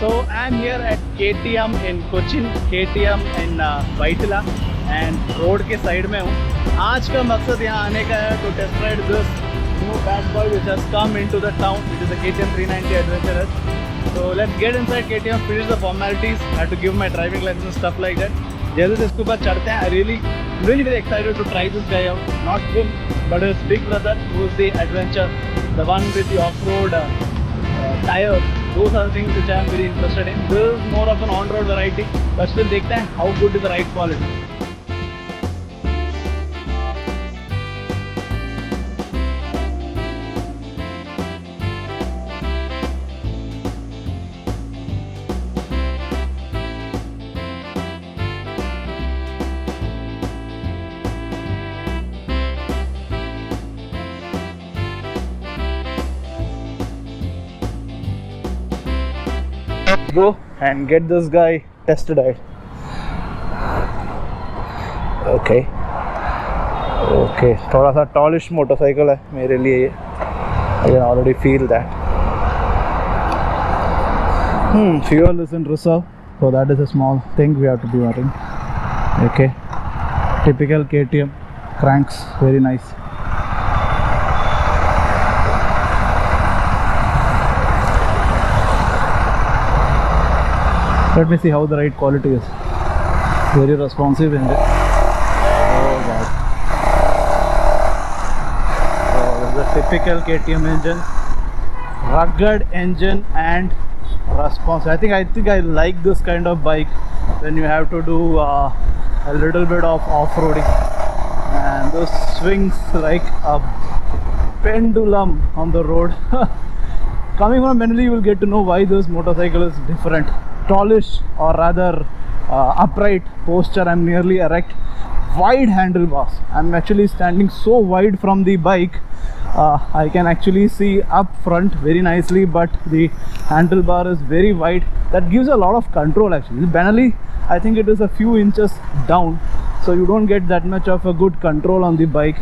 So I'm here at KTM in Cochin, KTM in Vaitila and road के side में हूँ. आज का मकसद यहाँ आने का है to test ride this new bad boy which has come into the town, which is the KTM 390 Adventurous. So let's get inside KTM, finish the formalities. I have to give my driving license and stuff like that. जैसे से इसके ऊपर चढ़ते हैं, I really very excited to try this guy out. Not him, but his big brother, who is the adventure, the one with the off-road tires. Those are the things which I am very interested in. This is more of an on-road variety, but still देखते हैं how good is the ride quality. Go and get this guy tested out. Okay, थोड़ा सा टॉलिश motorcycle है मेरे लिए ये. I can already feel that. Fuel is in reserve, so that is a small thing we have to be worrying. Okay, typical KTM cranks, very nice. Let me see how the ride quality is. Very responsive engine. Oh god. Oh, this is a typical KTM engine. Rugged engine and response. I think I like this kind of bike when you have to do a little bit of off-roading. And this swings like a pendulum on the road. Coming from Manali, you will get to know why this motorcycle is different. Tallish, or rather upright posture. I'm nearly erect. Wide handlebars. I'm actually standing so wide from the bike. I can actually see up front very nicely, but the handlebar is very wide. That gives a lot of control actually. Banally, I think it is a few inches down, so you don't get that much of a good control on the bike.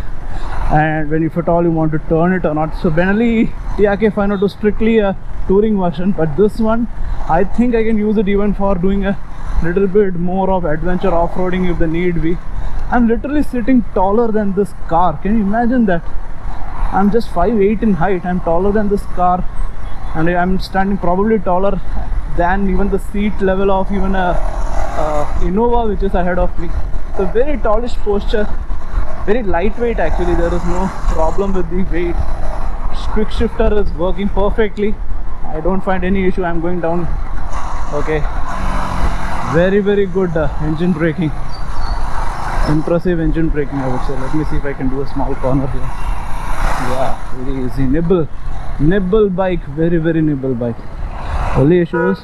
And when if at all you want to turn it or not, so Benelli TRK 502 is strictly a touring version, but this one I think I can use it even for doing a little bit more of adventure off-roading if the need be. I'm literally sitting taller than this car. Can you imagine that? I'm just 5'8" in height. I'm taller than this car, and I'm standing probably taller than even the seat level of even a Innova which is ahead of me. So very tallish posture. Very lightweight actually, there is no problem with the weight. Quick shifter is working perfectly. I don't find any issue. I'm going down. Okay, very good engine braking. Impressive engine braking, I would say. Let me see if I can do a small corner here. Yeah, very easy. Nibble bike, very nibble bike. Only issue is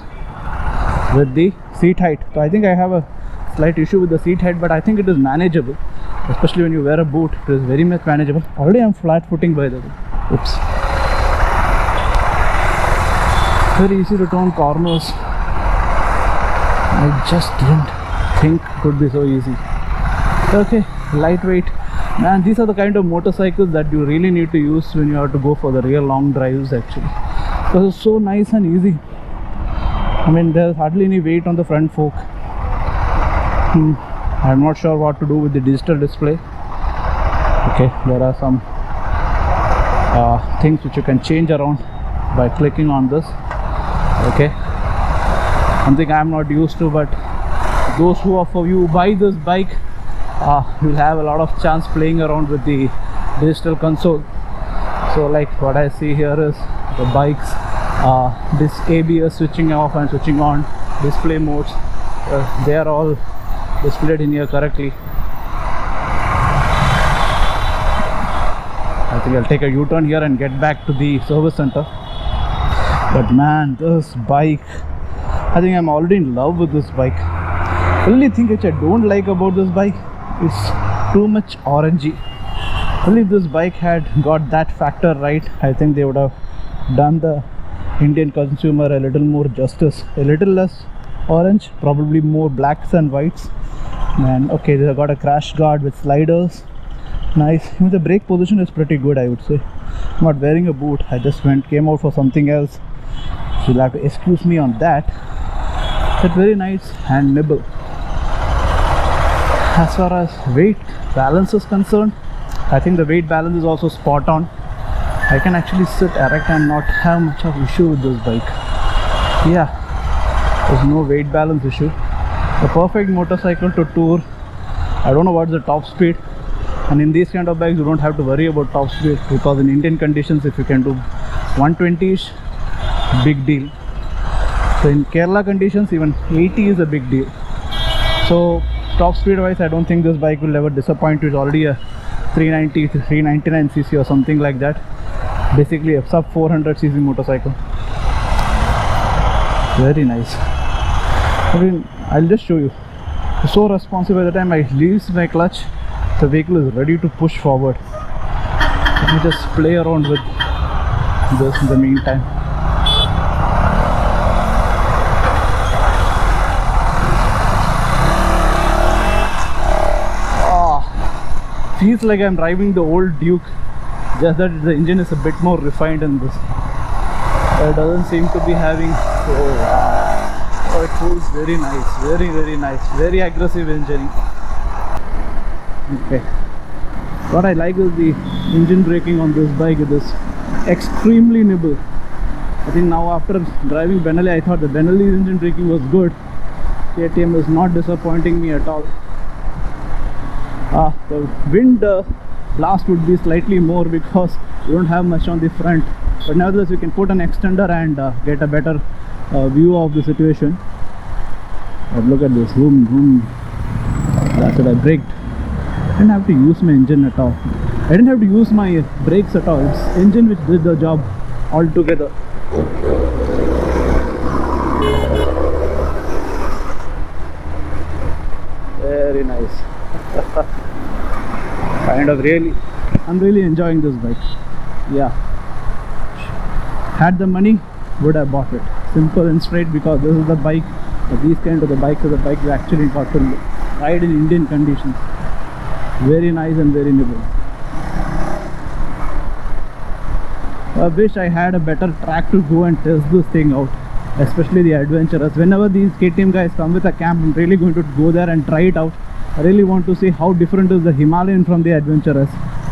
with the seat height. So I think I have a slight issue with the seat height, but I think it is manageable. Especially when you wear a boot, it is very much manageable. Already I'm flat footing by the way. Oops. Very easy to turn corners. I just didn't think it could be so easy. Okay, lightweight. Man, these are the kind of motorcycles that you really need to use when you have to go for the real long drives actually. Because it's so nice and easy. I mean, there's hardly any weight on the front fork. I'm not sure what to do with the digital display. Okay, there are some things which you can change around by clicking on this. Okay, something I'm not used to, but those who of you buy this bike will have a lot of chance playing around with the digital console. So like what I see here is the bike's this ABS switching off and switching on, display modes, they are all displayed in here correctly. I think I'll take a U-turn here and get back to the service center. But man, this bike, I think I'm already in love with this bike. Only thing which I don't like about this bike is too much orangey. Only if this bike had got that factor right, I think they would have done the Indian consumer a little more justice. A little less orange, probably more blacks and whites. And okay, they have got a crash guard with sliders. Nice. Even the brake position is pretty good, I would say. I'm not wearing a boot. I just came out for something else. So you'll have to excuse me on that. But very nice and nimble. As far as weight balance is concerned, I think the weight balance is also spot on. I can actually sit erect and not have much of issue with this bike. Yeah, there's no weight balance issue. The perfect motorcycle to tour. I don't know what's the top speed, and in these kind of bikes you don't have to worry about top speed, because in Indian conditions if you can do 120ish, big deal. So in Kerala conditions even 80 is a big deal. So top speed wise I don't think this bike will ever disappoint you. It's already a 390 399 cc or something like that, basically a sub 400 cc motorcycle. Very nice. I mean, I'll just show you. It's so responsive. By the time I release my clutch, the vehicle is ready to push forward. Let me just play around with this in the meantime. Feels like I'm driving the old Duke, just that the engine is a bit more refined in this. It doesn't seem to be having. Oh wow! Oh, it feels very nice, very nice, very aggressive engineering. Okay. What I like is the engine braking on this bike. It is extremely nimble. I think now after driving Benelli, I thought the Benelli's engine braking was good. KTM is not disappointing me at all. The wind blast would be slightly more because you don't have much on the front, but nevertheless you can put an extender and get a better view of the situation. But look at this, boom, boom. That's it, I braked. I didn't have to use my engine at all. I didn't have to use my brakes at all. It's engine which did the job altogether. Very nice. I'm really enjoying this bike. Yeah, had the money, would have bought it. Simple and straight, because this is the bike, these kind of the bikes are the bike you actually got to ride in Indian conditions. Very nice and very nimble. I wish I had a better track to go and test this thing out, especially the adventurous. Whenever these KTM guys come with a camp, I'm really going to go there and try it out. I really want to see how different is the Himalayan from the adventurous.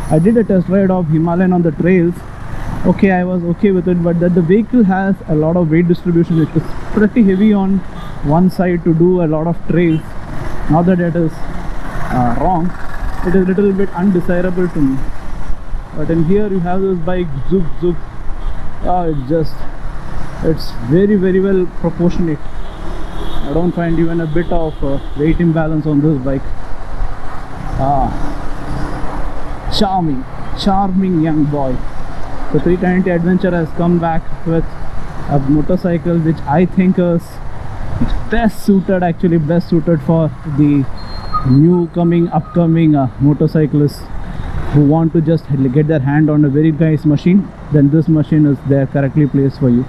I did a test ride of Himalayan on the trails. Okay, I was okay with it, but that the vehicle has a lot of weight distribution. It is pretty heavy on one side to do a lot of trails. Not that it is wrong, it is a little bit undesirable to me. But in here you have this bike, zoop zoop. It's very well proportionate. I don't find even a bit of weight imbalance on this bike. Charming young boy. The 390 Adventure has come back with a motorcycle which I think is best suited for the upcoming motorcyclists who want to just get their hand on a very nice machine. Then this machine is there correctly placed for you.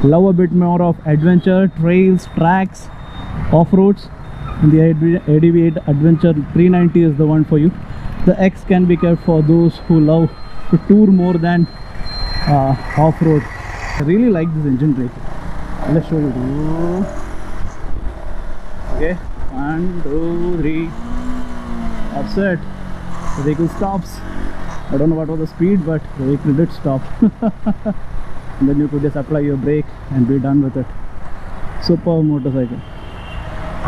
Love a bit more of adventure, trails, tracks, off-roads, and the ADV8 Adventure 390 is the one for you. The X can be kept for those who love to tour more than off-road. I really like this engine braking. Let's show you. Okay, 1, 2, 3. That's it. The vehicle stops. I don't know what was the speed, but the vehicle did stop. And then you could just apply your brake and be done with it. Super motorcycle,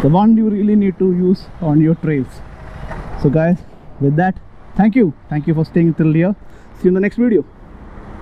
the one you really need to use on your trails. So guys, with that, thank you for staying till here. See you in the next video.